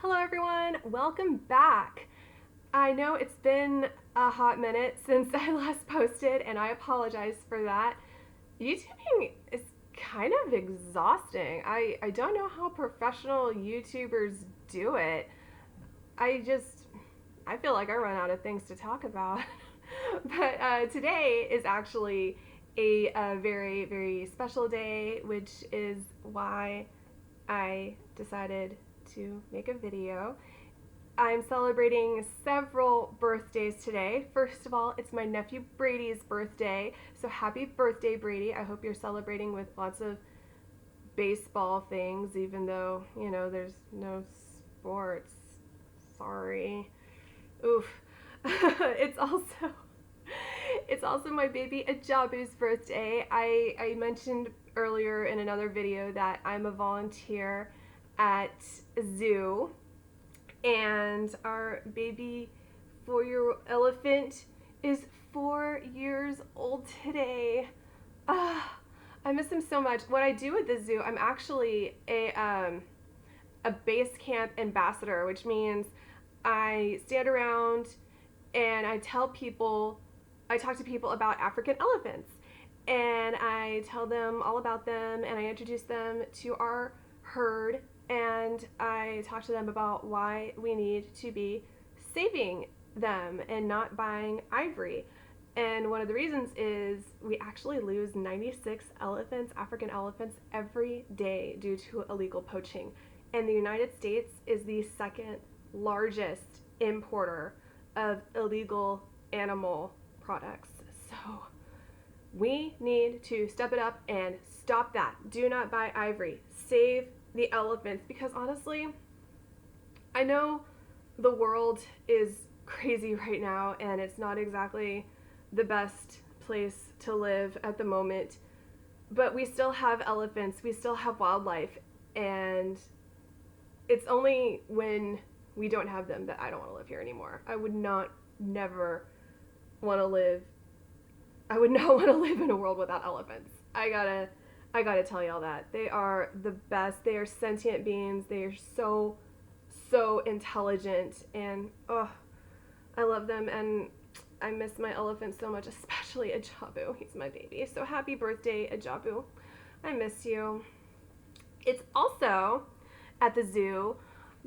Hello everyone, welcome back. I know it's been a hot minute since I last posted and I apologize for that. YouTubing is kind of exhausting. I don't know how professional YouTubers do it. I feel like I run out of things to talk about. But today is actually a very, very special day, which is why I decided to make a video. I'm celebrating several birthdays today. First of all, it's my nephew Brady's birthday. So happy birthday, Brady. I hope you're celebrating with lots of baseball things, even though, there's no sports. Sorry. Oof. it's also it's also my baby Ajabu's birthday. I mentioned earlier in another video that I'm a volunteer at a zoo, and our baby 4-year-old elephant is 4 years old today. Ah, I miss him so much. What I do at the zoo, I'm actually a base camp ambassador, which means I stand around and I talk to people about African elephants. And I tell them all about them and I introduce them to our herd and I talk to them about why we need to be saving them and not buying ivory. And one of the reasons is we actually lose 96 elephants, African elephants, every day due to illegal poaching. And the United States is the second largest importer of illegal animal products. So we need to step it up and stop that. Do not buy ivory. Save the elephants, because honestly, I know the world is crazy right now and it's not exactly the best place to live at the moment, but we still have elephants, we still have wildlife, and it's only when we don't have them that I don't want to live here anymore. I would not want to live in a world without elephants. I gotta tell y'all that. They are the best. They are sentient beings. They are so intelligent, and I love them, and I miss my elephant so much, especially Ajabu. He's my baby. So happy birthday, Ajabu. I miss you. It's also at the zoo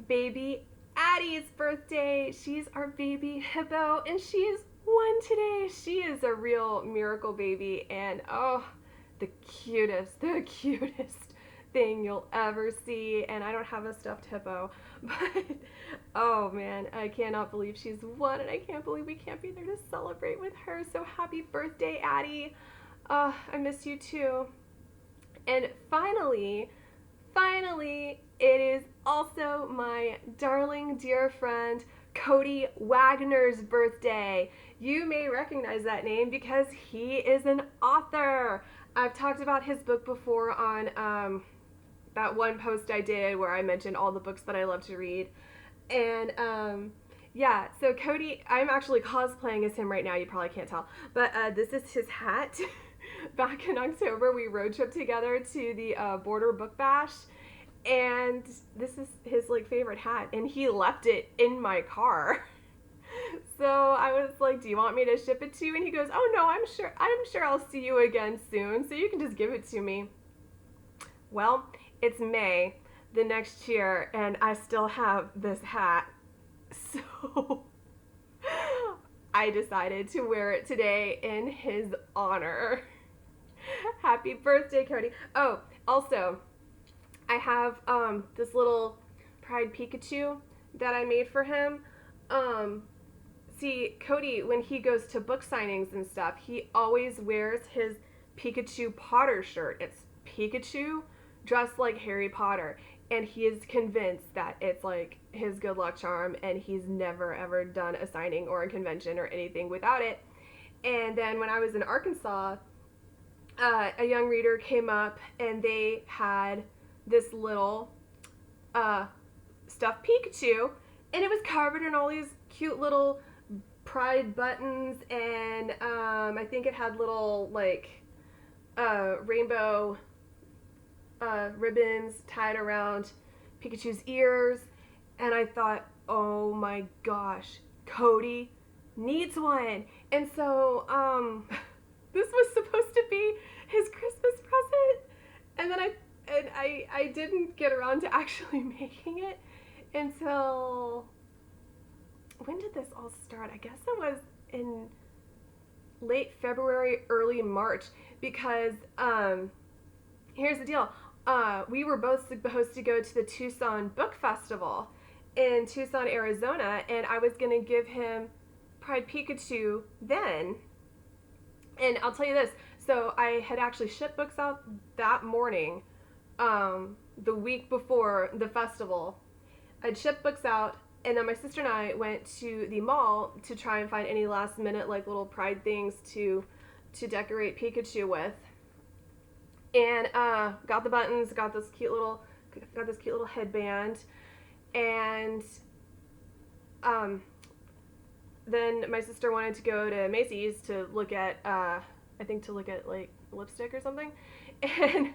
baby Addie's birthday. She's our baby hippo, and she is 1 today. She is a real miracle baby, and the cutest thing you'll ever see. And I don't have a stuffed hippo, but oh man, I cannot believe she's 1, and I can't believe we can't be there to celebrate with her. So happy birthday, Addie. I miss you too. And finally, it is also my darling dear friend CODY Wagner's birthday. You may recognize that name because he is an author. I've talked about his book before on that one post I did where I mentioned all the books that I love to read. And yeah, so CODY, I'm actually cosplaying as him right now. You probably can't tell, but this is his hat. Back in October, we road tripped together to the Border Book Bash, and this is his favorite hat, and he left it in my car. So I was like, do you want me to ship it to you? And he goes, oh no, I'm sure I'll see you again soon, so you can just give it to me. Well, it's May the next year and I still have this hat, so I decided to wear it today in his honor. Happy birthday, CODY. Oh, also, I have this little Pride Pikachu that I made for him. See, CODY, when he goes to book signings and stuff, he always wears his Pikachu Potter shirt. It's Pikachu dressed like Harry Potter, and he is convinced that it's his good luck charm, and he's never ever done a signing or a convention or anything without it. And then when I was in Arkansas, a young reader came up and they had this little stuffed Pikachu, and it was covered in all these cute little pride buttons, and I think it had little rainbow ribbons tied around Pikachu's ears, And I thought, oh my gosh, Cody needs one. And so, this was supposed to be his Christmas present. And then I didn't get around to actually making it until, when did this all start? I guess it was in late February, early March, because here's the deal. We were both supposed to go to the Tucson Book Festival in Tucson, Arizona, and I was going to give him Pride Pikachu then. And I'll tell you this. So I had actually shipped books out that morning, the week before the festival. I'd shipped books out, and then my sister and I went to the mall to try and find any last minute like little Pride things to decorate Pikachu with. And got the buttons, got this cute little headband, and then my sister wanted to go to Macy's to look at like lipstick or something, and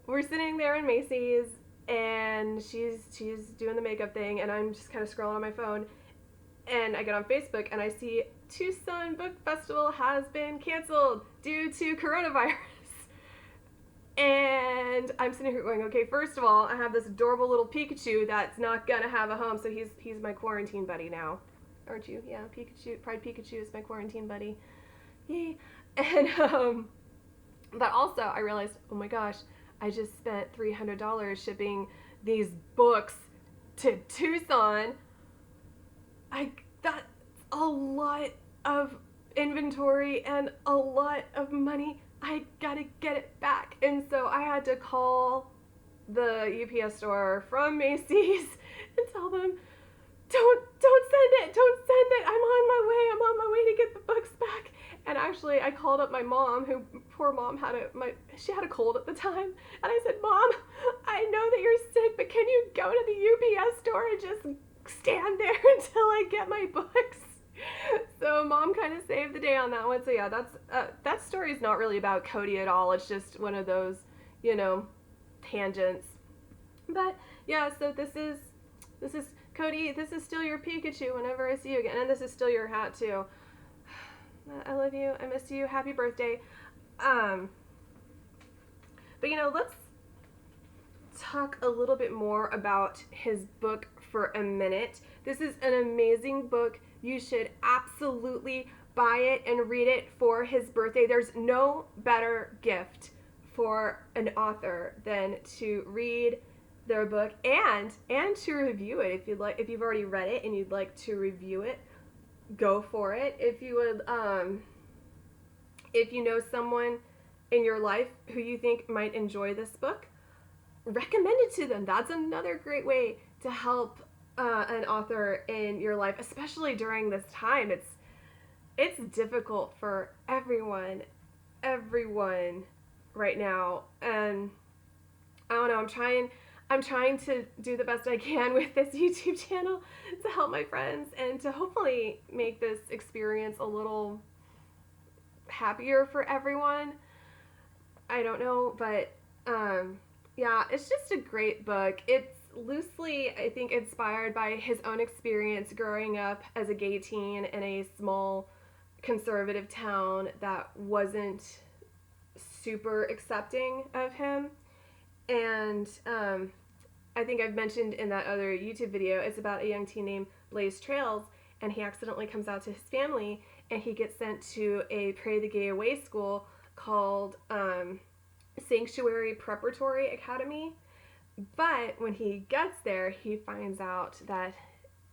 we're sitting there in Macy's, and she's doing the makeup thing, and I'm just kind of scrolling on my phone, and I get on Facebook and I see Tucson Book Festival has been canceled due to coronavirus. And I'm sitting here going, okay, first of all, I have this adorable little Pikachu that's not gonna have a home, so he's my quarantine buddy now, aren't you? Yeah, Pikachu, Pride Pikachu is my quarantine buddy. Yay! And but also I realized, oh my gosh, I just spent $300 shipping these books to Tucson. That's a lot of inventory and a lot of money. I gotta get it back. And so I had to call the UPS store from Macy's and tell them, don't send it. I'm on my way to get the books back. And actually I called up my mom, who, poor mom, she had a cold at the time. And I said, Mom, I know that you're sick, but can you go to the UPS store and just stand there until I get my books? So Mom kind of saved the day on that one. So yeah, that story is not really about Cody at all. It's just one of those, tangents. But yeah, so this is Cody. This is still your Pikachu whenever I see you again, and this is still your hat too. I love you. I miss you. Happy birthday. But let's talk a little bit more about his book for a minute. This is an amazing book. You should absolutely buy it and read it for his birthday. There's no better gift for an author than to read their book and to review it. If you've already read it and you'd like to review it, go for it. If you would, if you know someone in your life who you think might enjoy this book, recommend it to them. That's another great way to help an author in your life, especially during this time. It's difficult for everyone right now, and I don't know. I'm trying to do the best I can with this YouTube channel to help my friends and to hopefully make this experience a little happier for everyone. I don't know, but yeah, it's just a great book. It's loosely, I think, inspired by his own experience growing up as a gay teen in a small conservative town that wasn't super accepting of him. And I think I've mentioned in that other YouTube video, it's about a young teen named Blaze Trails, and he accidentally comes out to his family, and he gets sent to a Pray the Gay Away school called Sanctuary Preparatory Academy. But when he gets there, he finds out that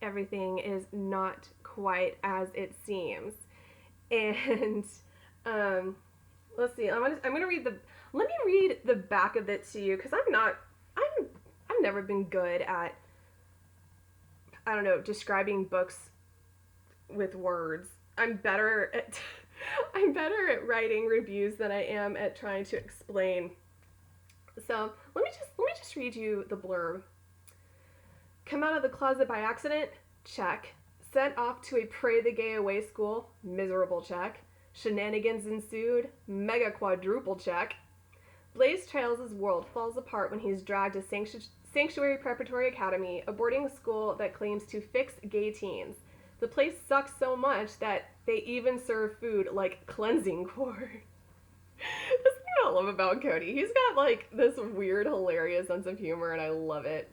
everything is not quite as it seems. And let's see. Let me read the back of it to you, because I've never been good at, I don't know, describing books with words. I'm better at writing reviews than I am at trying to explain. So let me just read you the blurb. Come out of the closet by accident? Check. Sent off to a Pray the Gay Away school? Miserable check. Shenanigans ensued? Mega quadruple check. Blaze Trails' world falls apart when he's dragged to Sanctuary Preparatory Academy, a boarding school that claims to fix gay teens. The place sucks so much that they even serve food like cleansing cord. This thing I love about Cody. He's got like this weird, hilarious sense of humor, and I love it.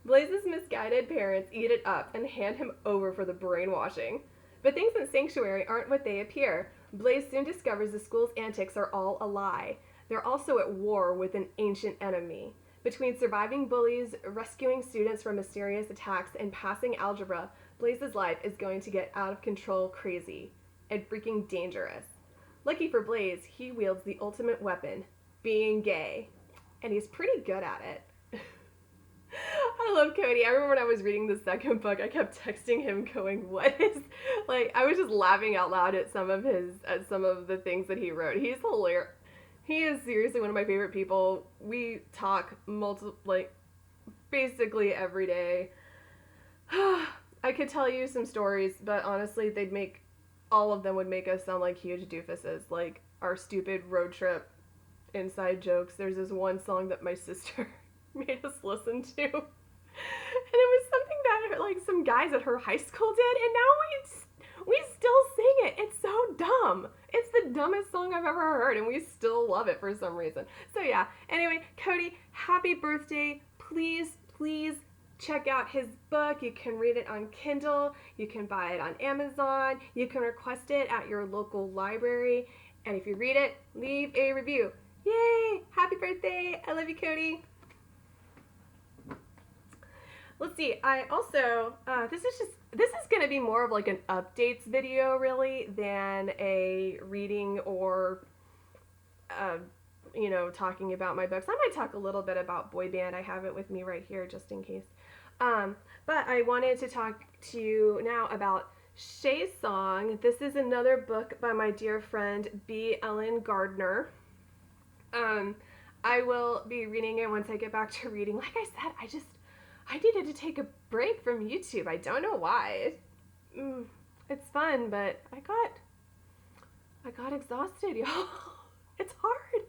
Blaze's misguided parents eat it up and hand him over for the brainwashing. But things in Sanctuary aren't what they appear. Blaze soon discovers the school's antics are all a lie. They're also at war with an ancient enemy. Between surviving bullies, rescuing students from mysterious attacks, and passing algebra, Blaze's life is going to get out of control crazy and freaking dangerous. Lucky for Blaze, he wields the ultimate weapon, being gay. And he's pretty good at it. I love Cody. I remember when I was reading the second book, I kept texting him going, what is, like, I was just laughing out loud at some of the things that he wrote. He's hilarious. He is seriously one of my favorite people. We talk basically every day. I could tell you some stories, but honestly, all of them would make us sound like huge doofuses, like our stupid road trip inside jokes. There's this one song that my sister made us listen to, and it was something that like some guys at her high school did, and now we still sing it. It's so dumb. It's the dumbest song I've ever heard, and we still love it for some reason. So yeah, anyway, Cody, happy birthday. Please check out his book. You can read it on Kindle. You can buy it on Amazon. You can request it at your local library. And if you read it, leave a review. Yay! Happy birthday! I love you, Cody. Let's see. I also this is going to be more of like an updates video really than a reading or talking about my books. I might talk a little bit about boy band. I have it with me right here just in case. But I wanted to talk to you now about Shay's Song. This is another book by my dear friend B. Ellen Gardner. I will be reading it once I get back to reading. Like I said, I needed to take a break from YouTube. I don't know why. It's fun, but I got exhausted, y'all. It's hard.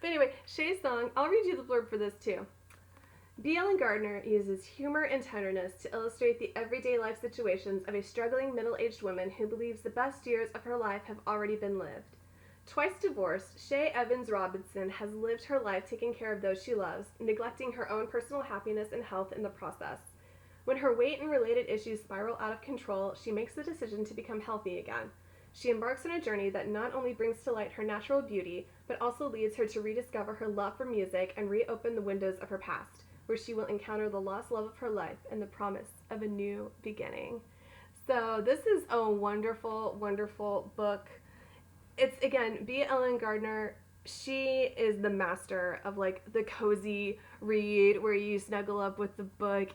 But anyway, Shay's Song. I'll read you the blurb for this too. B. Ellen Gardner uses humor and tenderness to illustrate the everyday life situations of a struggling middle-aged woman who believes the best years of her life have already been lived. Twice divorced, Shay Evans Robinson has lived her life taking care of those she loves, neglecting her own personal happiness and health in the process. When her weight and related issues spiral out of control, she makes the decision to become healthy again. She embarks on a journey that not only brings to light her natural beauty, but also leads her to rediscover her love for music and reopen the windows of her past, where she will encounter the lost love of her life and the promise of a new beginning. So this is a wonderful, wonderful book. It's, again, B. Ellen Gardner. She is the master of like the cozy read where you snuggle up with the book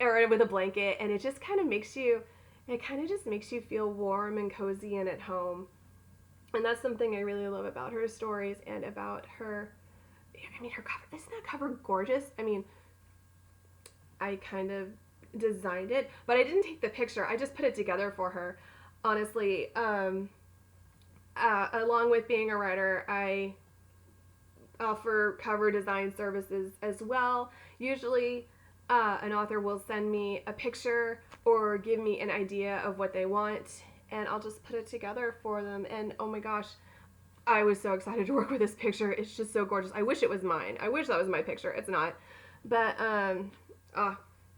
or with a blanket, and it just kind of makes you feel warm and cozy and at home. And that's something I really love about her stories and about her. I mean, her cover, isn't that cover gorgeous? I mean, I kind of designed it, but I didn't take the picture. I just put it together for her. Honestly, along with being a writer, I offer cover design services as well. Usually, an author will send me a picture or give me an idea of what they want, and I'll just put it together for them. And oh my gosh, I was so excited to work with this picture. It's just so gorgeous. I wish it was mine. I wish that was my picture. It's not. But,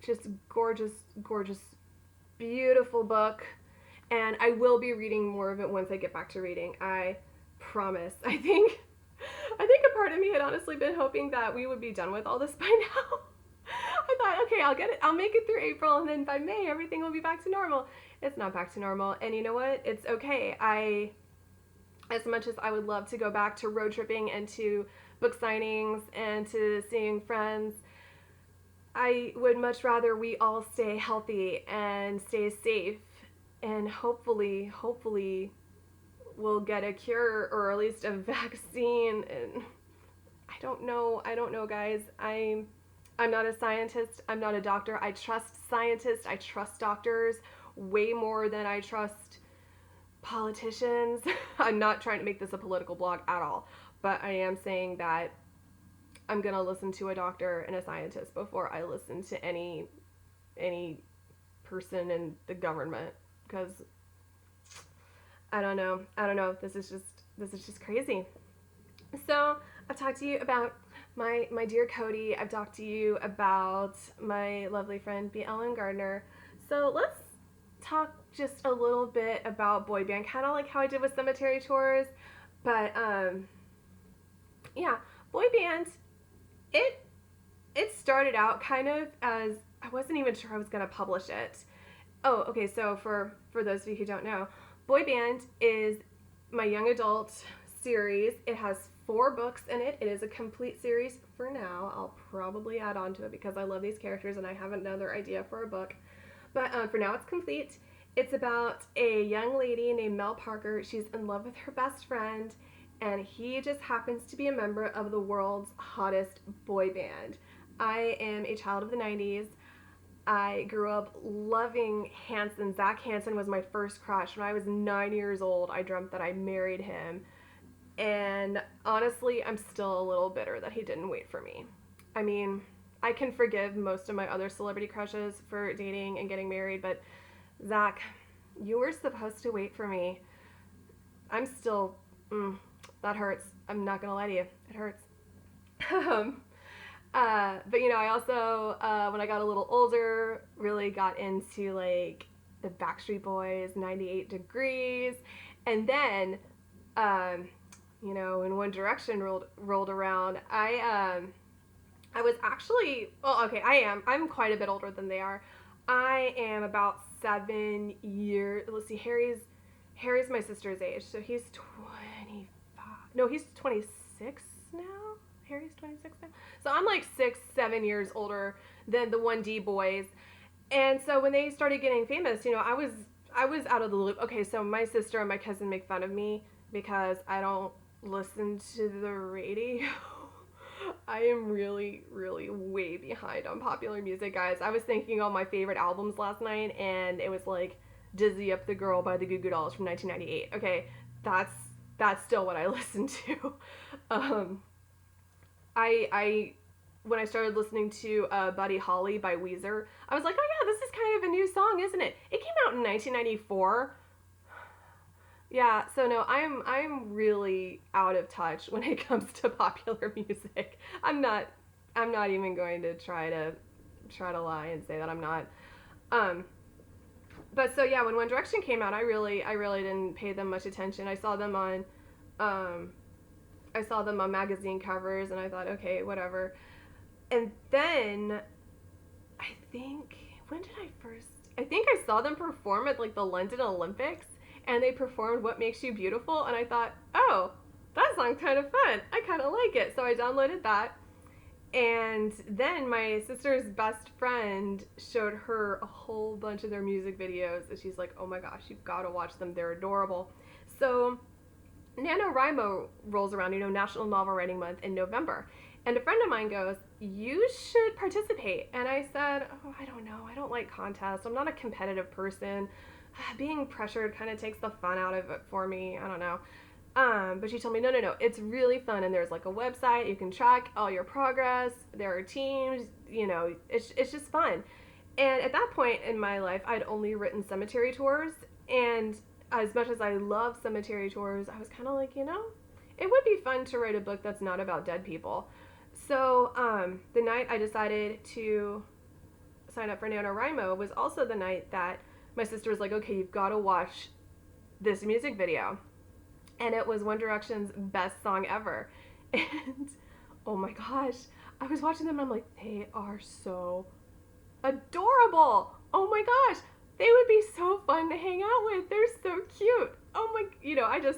just gorgeous, gorgeous, beautiful book. And I will be reading more of it once I get back to reading. I promise. I think a part of me had honestly been hoping that we would be done with all this by now. I thought, okay, I'll make it through April, and then by May, everything will be back to normal. It's not back to normal. And you know what? It's okay. As much as I would love to go back to road tripping and to book signings and to seeing friends, I would much rather we all stay healthy and stay safe, and hopefully we'll get a cure or at least a vaccine. And I don't know, guys. I'm not a scientist. I'm not a doctor. I trust scientists. I trust doctors way more than I trust politicians. I'm not trying to make this a political blog at all, but I am saying that I'm gonna listen to a doctor and a scientist before I listen to any person in the government, because I don't know. This is just crazy. So I've talked to you about my dear CODY. I've talked to you about my lovely friend B. Ellen Gardner. So let's talk just a little bit about boy band, kind of like how I did with Cemetery Tours. But yeah, boy band. It it started out kind of as, I wasn't even sure I was gonna publish it. Oh, okay. So for those of you who don't know, boy band is my young adult series. It has 4 books in it. It is a complete series for now. I'll probably add on to it because I love these characters and I have another idea for a book. But for now, it's complete. It's about a young lady named Mel Parker. She's in love with her best friend, and he just happens to be a member of the world's hottest boy band. I am a child of the 90s. I grew up loving Hanson. Zach Hanson was my first crush. When I was 9 years old, I dreamt that I married him. And honestly, I'm still a little bitter that he didn't wait for me. I mean, I can forgive most of my other celebrity crushes for dating and getting married, but Zach, you were supposed to wait for me. I'm still, that hurts. I'm not gonna lie to you. It hurts. um, but I also, when I got a little older, really got into like the Backstreet Boys, 98 Degrees, and then, um, when One Direction rolled around, I was actually, well, okay, I'm quite a bit older than they are. I am about 7 years. Let's see, Harry's my sister's age, so he's 25. No, he's 26 now. Harry's 26 now. So I'm like 6, 7 years older than the 1D boys. And so when they started getting famous, I was out of the loop. Okay, so my sister and my cousin make fun of me because I don't listen to the radio. I am really, really way behind on popular music, guys. I was thinking on my favorite albums last night, and it was like Dizzy Up the Girl by the Goo Goo Dolls from 1998. Okay, that's still what I listen to. I when I started listening to Buddy Holly by Weezer, I was like, oh yeah, this is kind of a new song, isn't it? It came out in 1994. Yeah, so no, I'm really out of touch when it comes to popular music. I'm not even going to try to lie and say that I'm not. Um, but so yeah, when One Direction came out, I really didn't pay them much attention. Um, I saw them on magazine covers, and I thought, okay, whatever. And then I think, when did I first? I think I saw them perform at like the London Olympics, and they performed What Makes You Beautiful, and I thought, oh, that song's kind of fun. I kind of like it. So I downloaded that. And then my sister's best friend showed her a whole bunch of their music videos, and she's like, oh my gosh, you've got to watch them. They're adorable. So NaNoWriMo rolls around, National Novel Writing Month in November. And a friend of mine goes, you should participate. And I said, oh, I don't know. I don't like contests. I'm not a competitive person. Being pressured kind of takes the fun out of it for me. I don't know. But she told me, no. It's really fun. And there's like a website. You can track all your progress. There are teams. It's just fun. And at that point in my life, I'd only written Cemetery Tours. And as much as I love Cemetery Tours, I was kind of like, it would be fun to write a book that's not about dead people. So the night I decided to sign up for NaNoWriMo was also the night that my sister was like, okay, you've got to watch this music video. And it was One Direction's best song ever. And oh my gosh, I was watching them and I'm like, they are so adorable. Oh my gosh, they would be so fun to hang out with. They're so cute. Oh my,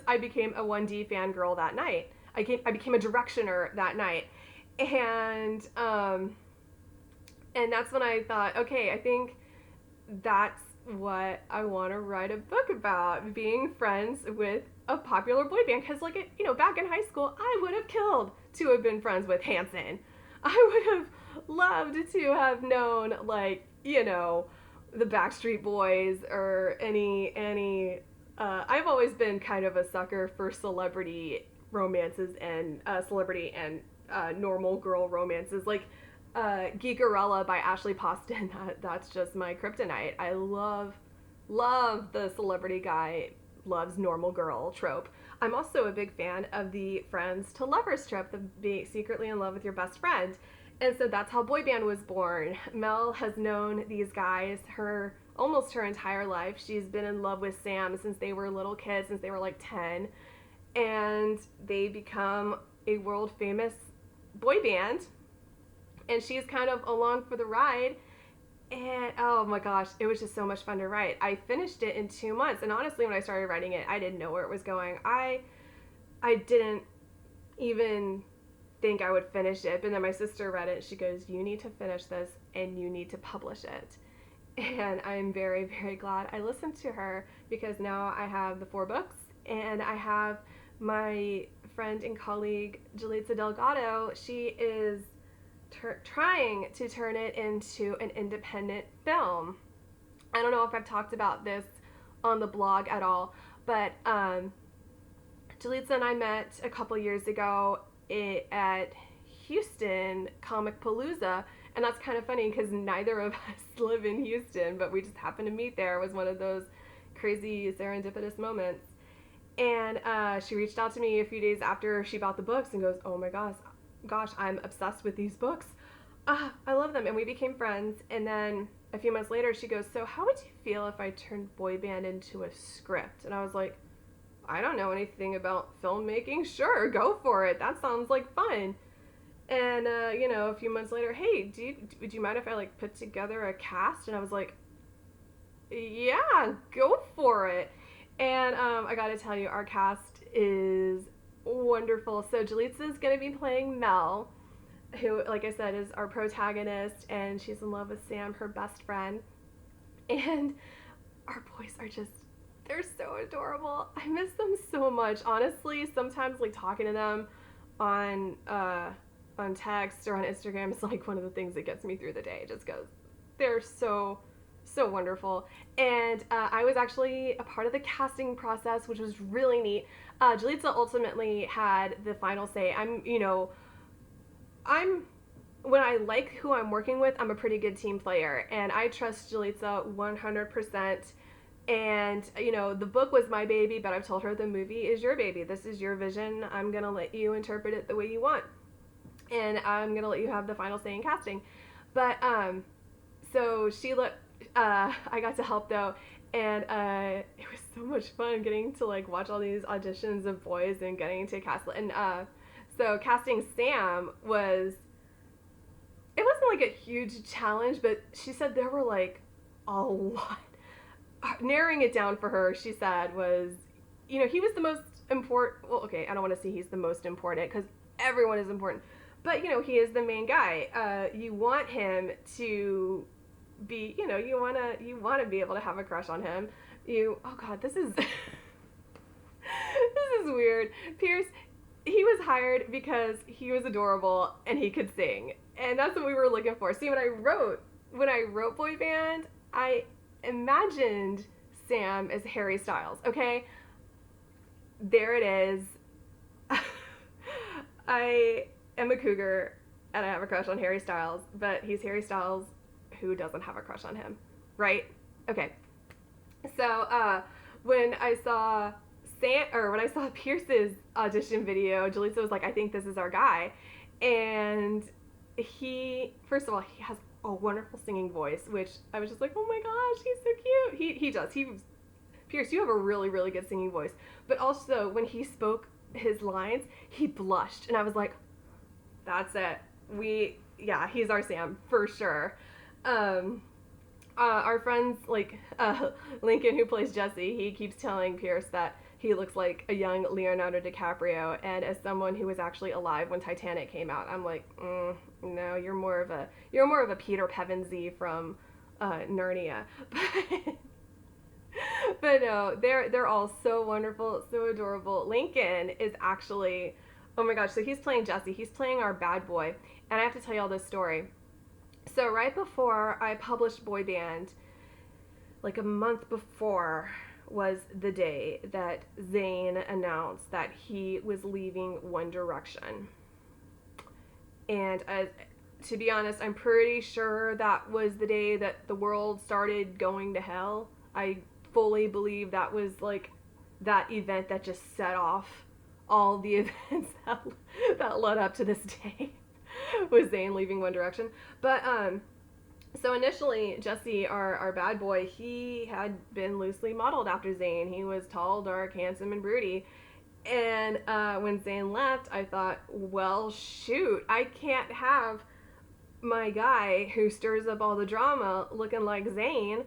I became a 1D fangirl that night. I became a Directioner that night. And that's when I thought, okay, I think that's what I want to write a book about, being friends with a popular boy band. Because, back in high school, I would have killed to have been friends with Hanson. I would have loved to have known, the Backstreet Boys or any. I've always been kind of a sucker for celebrity romances and celebrity and normal girl romances. Like Geekerella by Ashley Poston. That's just my kryptonite. I love the celebrity guy loves normal girl trope. I'm also a big fan of the friends to lovers trope, the being secretly in love with your best friend. And so that's how boy band was born. Mel has known these guys almost her entire life. She's been in love with Sam since they were little kids, since they were like 10. And they become a world famous boy band. And she's kind of along for the ride. And oh my gosh, it was just so much fun to write. I finished it in 2 months. And honestly, when I started writing it, I didn't know where it was going. I didn't even think I would finish it. But then my sister read it. She goes, "You need to finish this and you need to publish it." And I'm very, very glad I listened to her, because now I have the 4 books and I have my friend and colleague, Jalitza Delgado. She is trying to turn it into an independent film. I don't know if I've talked about this on the blog at all, but Jalitza and I met a couple years ago at Houston Comic Palooza, and that's kind of funny because neither of us live in Houston, but we just happened to meet there. It was one of those crazy serendipitous moments. And she reached out to me a few days after she bought the books and goes, "Oh my gosh, I'm obsessed with these books. I love them." And we became friends. And then a few months later, she goes, "So how would you feel if I turned boy band into a script?" And I was like, "I don't know anything about filmmaking. Sure, go for it. That sounds like fun." And a few months later, "Hey, would you mind if I like put together a cast?" And I was like, "Yeah, go for it." And I got to tell you, our cast is wonderful. So Jalitza is going to be playing Mel, who, like I said, is our protagonist, and she's in love with Sam, her best friend. And our boys are they're so adorable. I miss them so much. Honestly, sometimes like talking to them on text or on Instagram is like one of the things that gets me through the day, just because they're so wonderful. And I was actually a part of the casting process, which was really neat. Jalitza ultimately had the final say. When I like who I'm working with, I'm a pretty good team player, and I trust Jalitza 100%. And the book was my baby, but I've told her the movie is your baby. This is your vision. I'm gonna let you interpret it the way you want, and I'm gonna let you have the final say in casting. But so I got to help though, and it was so much fun getting to like watch all these auditions of boys and getting to cast. And so casting Sam wasn't like a huge challenge, but she said there were like a lot. Narrowing it down for her, she said, was, he was the most important. Well, okay, I don't want to say he's the most important because everyone is important, but he is the main guy. You want him to be, you want to be able to have a crush on him. Oh God, this is this is weird. Pierce, he was hired because he was adorable and he could sing, and that's what we were looking for. See, when I wrote boy band, I imagined Sam as Harry Styles. Okay, there it is. I am a cougar and I have a crush on Harry Styles, but he's Harry Styles who doesn't have a crush on him, right? Okay. So when I saw Pierce's audition video, Jalitza was like, "I think this is our guy," and first of all, he has a wonderful singing voice, which I was just like, "Oh my gosh, he's so cute." He does. Pierce, you have a really, really good singing voice. But also, when he spoke his lines, he blushed, and I was like, "That's it. He's our Sam for sure." Our friends, like Lincoln, who plays Jesse, he keeps telling Pierce that he looks like a young Leonardo DiCaprio, and as someone who was actually alive when Titanic came out, I'm like, no, you're more of a Peter Pevensey from Narnia. But no, they're all so wonderful, so adorable. Lincoln is actually, oh my gosh, so he's playing Jesse. He's playing our bad boy, and I have to tell you all this story. So right before I published Boy Band, like a month before, was the day that Zayn announced that he was leaving One Direction. And to be honest, I'm pretty sure that was the day that the world started going to hell. I fully believe that was like that event that just set off all the events that led up to this day was Zayn leaving One Direction. But so initially, Jesse, our bad boy, he had been loosely modeled after Zayn. He was tall, dark, handsome, and broody. And when Zayn left, I thought, well, shoot, I can't have my guy who stirs up all the drama looking like Zayn.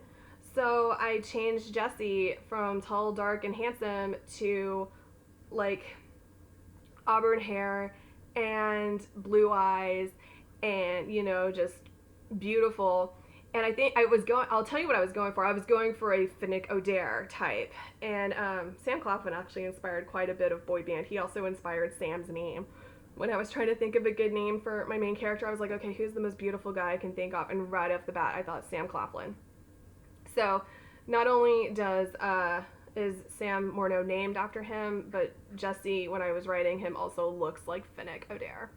So I changed Jesse from tall, dark, and handsome to like auburn hair and blue eyes and, you know, just beautiful. And I think I'll tell you what I was going for. I was going for a Finnick Odair type. And Sam Claflin actually inspired quite a bit of boy band. He also inspired Sam's name. When I was trying to think of a good name for my main character, I was like, okay, who's the most beautiful guy I can think of? And right off the bat, I thought Sam Claflin. So not only is Sam Morneau named after him, but Jesse, when I was writing him, also looks like Finnick Odair.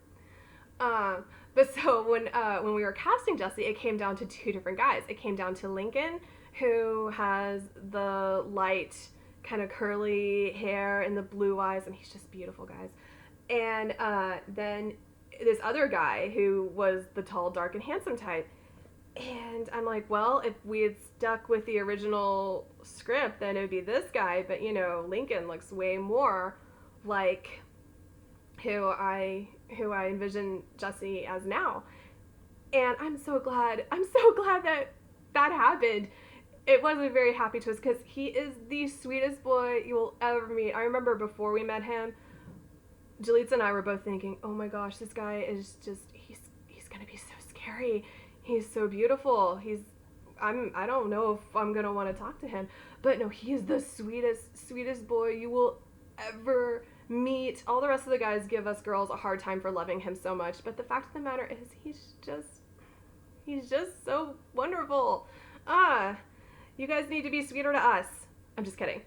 But so when we were casting Jesse, it came down to two different guys. It came down to Lincoln, who has the light, kind of curly hair and the blue eyes, and he's just beautiful, guys. And then this other guy who was the tall, dark, and handsome type. And I'm like, well, if we had stuck with the original script, then it would be this guy. But, you know, Lincoln looks way more like who I envision Jesse as now. And I'm so glad that that happened. It was a very happy twist because he is the sweetest boy you will ever meet. I remember before we met him, Jalitza and I were both thinking, oh my gosh, this guy is just, he's going to be so scary. He's so beautiful. I don't know if I'm going to want to talk to him. But no, he is the sweetest boy you will ever meet. All the rest of the guys give us girls a hard time for loving him so much. But the fact of the matter is he's just so wonderful. You guys need to be sweeter to us. I'm just kidding.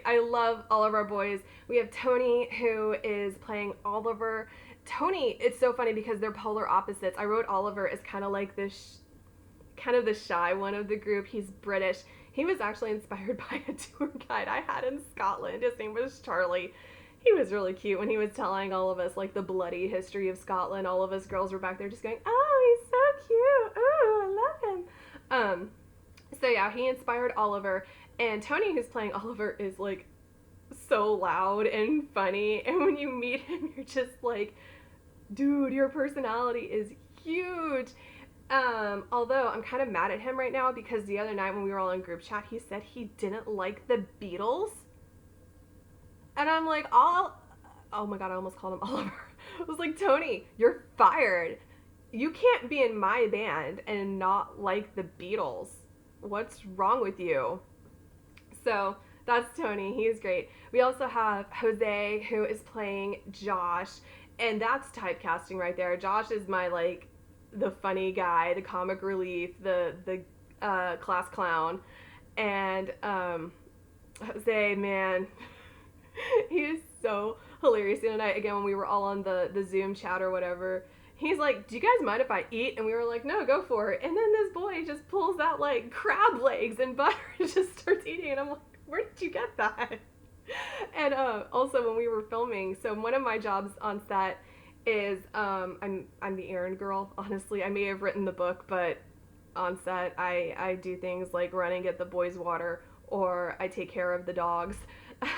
I love all of our boys. We have Tony, who is playing Oliver. Tony, it's so funny because they're polar opposites. I wrote Oliver as kind of like this, kind of the shy one of the group. He's British. He was actually inspired by a tour guide I had in Scotland. His name was Charlie. He was really cute when he was telling all of us like the bloody history of Scotland. All of us girls were back there just going, oh, he's so cute. Oh, I love him. So yeah, he inspired Oliver. And Tony, who's playing Oliver, is like so loud and funny. And when you meet him, you're just like, dude, your personality is huge. Although I'm kind of mad at him right now because the other night when we were all in group chat, he said he didn't like the Beatles. And I'm like, oh my God, I almost called him Oliver. I was like, Tony, you're fired. You can't be in my band and not like the Beatles. What's wrong with you? So that's Tony. He's great. We also have Jose, who is playing Josh. And that's typecasting right there. Josh is my, like, the funny guy, the comic relief, the class clown. And Jose, man, he is so hilarious. The other night, again, when we were all on the Zoom chat or whatever, he's like, do you guys mind if I eat? And we were like, no, go for it. And then this boy just pulls out, like, crab legs and butter and just starts eating. And I'm like, where did you get that? And also when we were filming, so one of my jobs on set is I'm the errand girl. Honestly, I may have written the book, but on set I do things like run and get the boys water, or I take care of the dogs,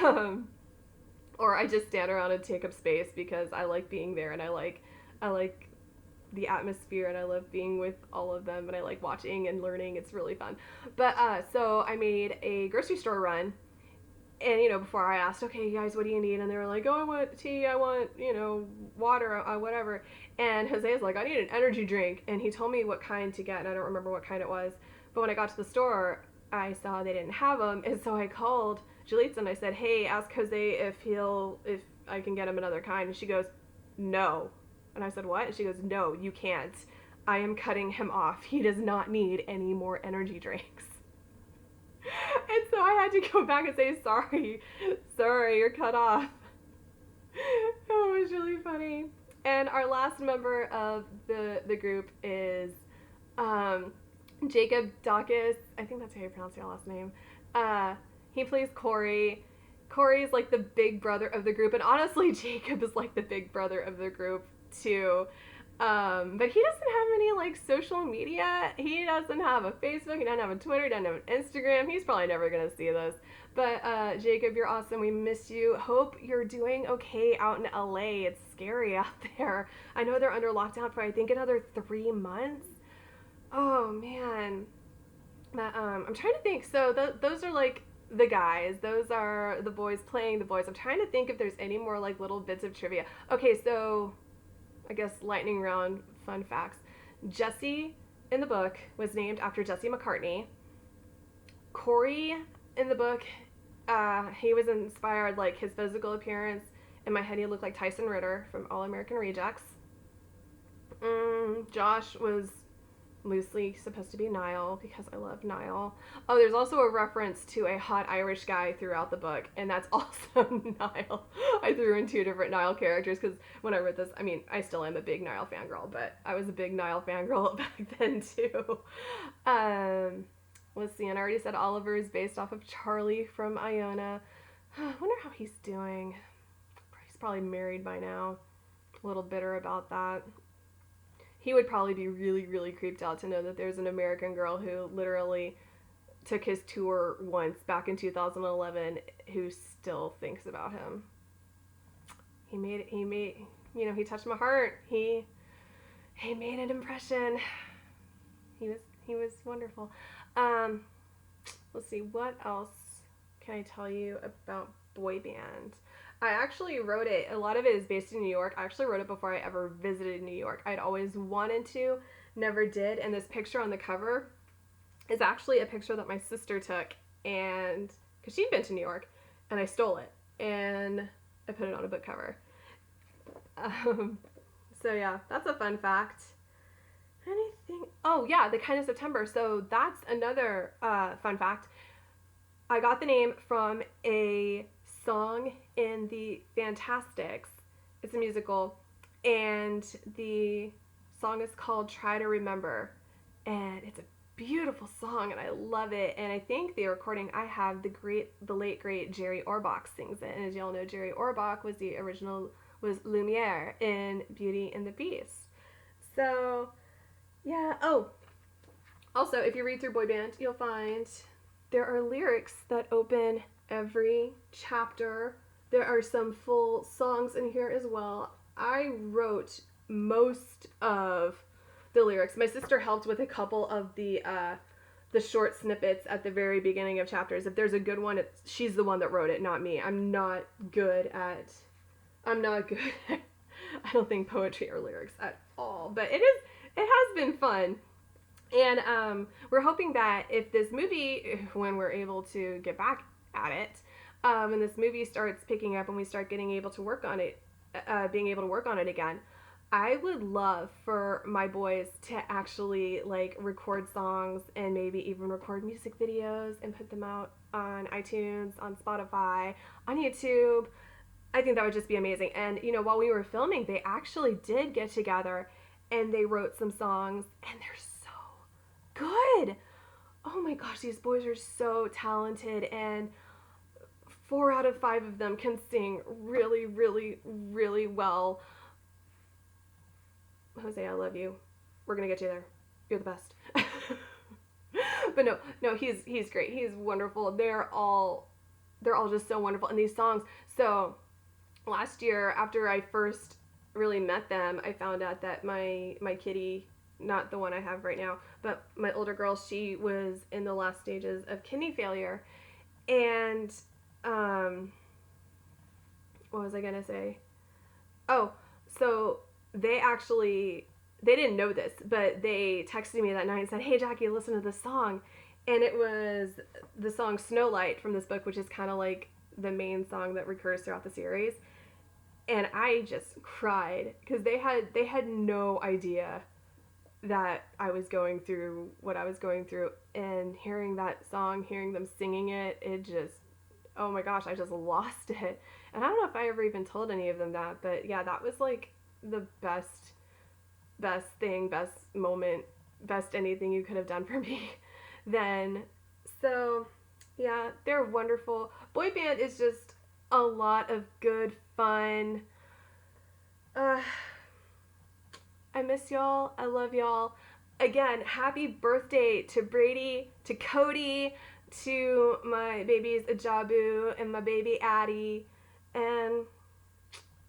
or I just stand around and take up space because I like being there and I like the atmosphere and I love being with all of them and I like watching and learning. It's really fun. But so I made a grocery store run. And, you know, before I asked, okay, guys, what do you need? And they were like, oh, I want tea, I want, you know, water, whatever. And Jose's like, I need an energy drink. And he told me what kind to get, and I don't remember what kind it was. But when I got to the store, I saw they didn't have them. And so I called Jalitza and I said, hey, ask Jose if I can get him another kind. And she goes, no. And I said, what? And she goes, no, you can't. I am cutting him off. He does not need any more energy drinks. And so I had to go back and say, sorry, you're cut off. Oh, it was really funny. And our last member of the group is um, Jacob Dawkins. I think that's how you pronounce your last name. Uh, he plays Corey. Corey's like the big brother of the group, and honestly, Jacob is like the big brother of the group too. But he doesn't have any like social media. He doesn't have a Facebook. He doesn't have a Twitter. He doesn't have an Instagram. He's probably never gonna see this. But Jacob, you're awesome. We miss you. Hope you're doing okay out in LA. It's scary out there. I know they're under lockdown for I think another 3 months. Oh man. I'm trying to think. So those are like the guys. Those are the boys playing the boys. I'm trying to think if there's any more like little bits of trivia. Okay, so I guess lightning round fun facts. Jesse in the book was named after Jesse McCartney. Corey in the book, he was inspired like his physical appearance. In my head, he looked like Tyson Ritter from All American Rejects. Josh was loosely supposed to be Niall because I love Niall. Oh, there's also a reference to a hot Irish guy throughout the book, and that's also Niall. I threw in two different Niall characters because when I read this, I mean, I still am a big Niall fangirl, but I was a big Niall fangirl back then too. Let's see, and I already said Oliver is based off of Charlie from Iona. I wonder how he's doing. He's probably married by now. A little bitter about that. He would probably be really, really creeped out to know that there's an American girl who literally took his tour once back in 2011 who still thinks about him. He touched my heart. He made an impression. He was wonderful. Let's see, what else can I tell you about boy band? I actually wrote it. A lot of it is based in New York. I actually wrote it before I ever visited New York. I'd always wanted to, never did. And this picture on the cover is actually a picture that my sister took, and because she'd been to New York, and I stole it and I put it on a book cover. So yeah, that's a fun fact. Anything? Oh yeah, the Kind of September. So that's another fun fact. I got the name from a song in the Fantastics. It's a musical, and the song is called Try to Remember, and it's a beautiful song, and I love it. And I think the recording I have, the late great Jerry Orbach sings it, and as y'all know, Jerry Orbach was Lumiere in Beauty and the Beast. So yeah. Oh, also, if you read through Boy Band, you'll find there are lyrics that open every chapter. There are some full songs in here as well. I wrote most of the lyrics. My sister helped with a couple of the short snippets at the very beginning of chapters. If there's a good one, she's the one that wrote it, not me. I'm not good at I don't think poetry or lyrics at all. But it has been fun. And we're hoping that if this movie, when we're able to get back at it, when this movie starts picking up and we start being able to work on it again, I would love for my boys to actually like record songs and maybe even record music videos and put them out on iTunes, on Spotify, on YouTube. I think that would just be amazing. And while we were filming, they actually did get together and they wrote some songs, and they're so good. Oh my gosh, these boys are so talented, and 4 out of 5 of them can sing really, really, really well. Jose, I love you. We're gonna get you there. You're the best. But no, he's great. He's wonderful. They're all just so wonderful. And these songs. So last year, after I first really met them, I found out that my kitty, not the one I have right now, but my older girl, she was in the last stages of kidney failure. And what was I gonna say? Oh, so they didn't know this, but they texted me that night and said, "Hey Jackie, listen to this song." And it was the song Snowlight from this book, which is kind of like the main song that recurs throughout the series. And I just cried because they had no idea that I was going through what I was going through. And hearing that song, hearing them singing it, oh my gosh, I just lost it. And I don't know if I ever even told any of them that, but yeah, that was like the best thing, best moment, best anything you could have done for me then. So, yeah, they're wonderful. Boy band is just a lot of good fun. Uh, I miss y'all. I love y'all. Again, happy birthday to Brady, to CODY, to my babies Ajabu and my baby Addie. And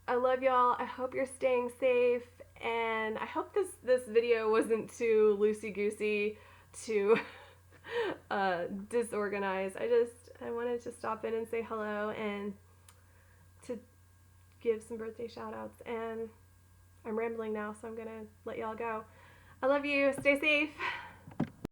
I love y'all. I hope you're staying safe. And I hope this video wasn't too loosey goosey, too disorganized. I wanted to stop in and say hello and to give some birthday shout outs. And I'm rambling now, so I'm gonna let y'all go. I love you. Stay safe.